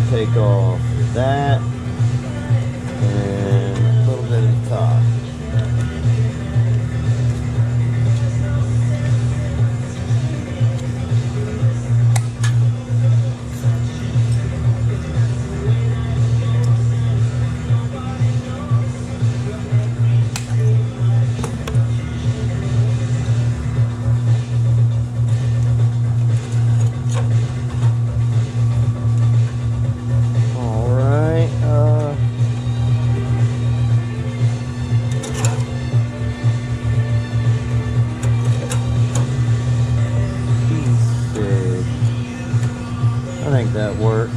Take off that and a little bit of the top. I think that works.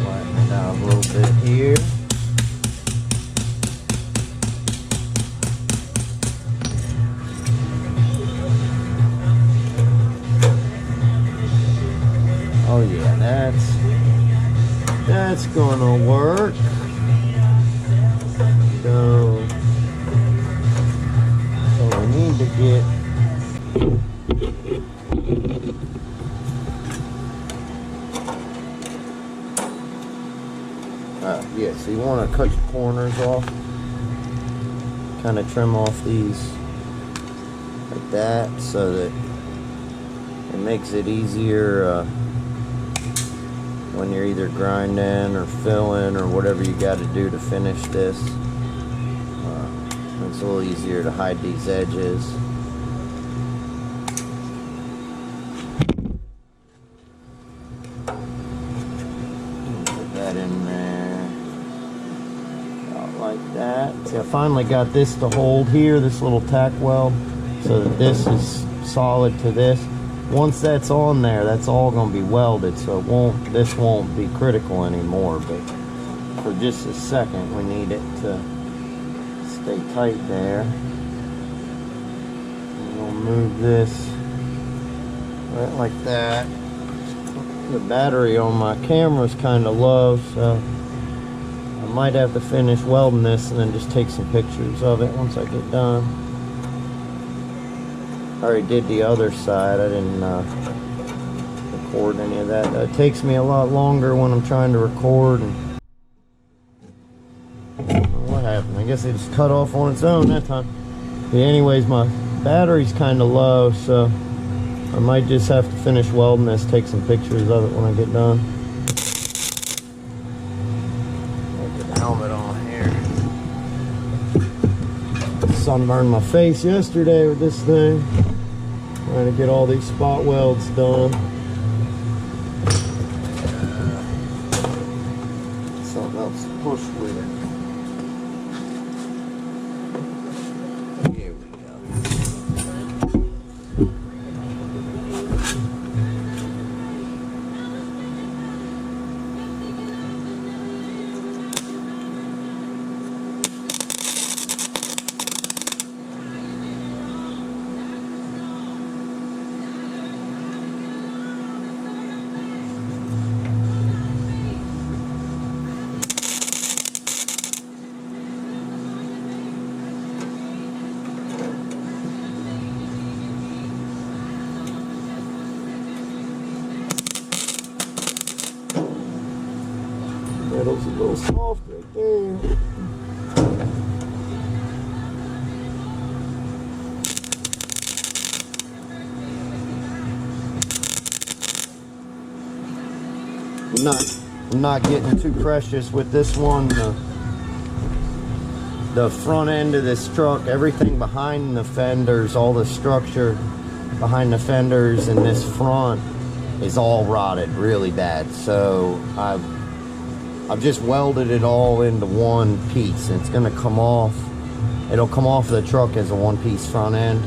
Flatten it out a little bit here. Oh yeah, that's gonna work. So we need to get yeah, so you want to cut your corners off, kind of trim off these like that, so that it makes it easier when you're either grinding or filling or whatever you got to do to finish this. It's a little easier to hide these edges. Put that in there. About like that. See, I finally got this to hold here, this little tack weld, so that this is solid to this. Once that's on there, that's all going to be welded, so this won't be critical anymore. But for just a second, we need it to stay tight there. We'll move this right like that. The battery on my camera is kind of low, so I might have to finish welding this and then just take some pictures of it once I get done. I already did the other side. I didn't record any of that. It takes me a lot longer when I'm trying to record. And what happened? I guess it just cut off on its own that time. But anyways, my battery's kind of low, so I might just have to finish welding this, take some pictures of it when I get done. Get the helmet on here. sunburned my face yesterday with this thing. Trying to get all these spot welds done. Something else to push with it. Here we go. Metal's a little soft right there. I'm not getting too precious with this one. The front end of this truck, everything behind the fenders, all the structure behind the fenders and this front is all rotted really bad. So I've just welded it all into one piece. It's gonna come off. It'll come off the truck as a one-piece front end.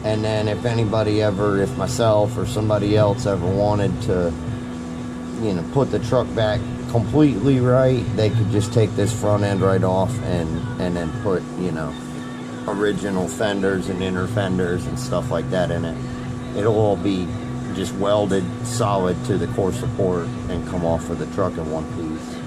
And then if anybody ever, if myself or somebody else ever wanted to, you know, put the truck back completely right, they could just take this front end right off and then put, you know, original fenders and inner fenders and stuff like that in it. It'll all be just welded solid to the core support and come off of the truck in one piece.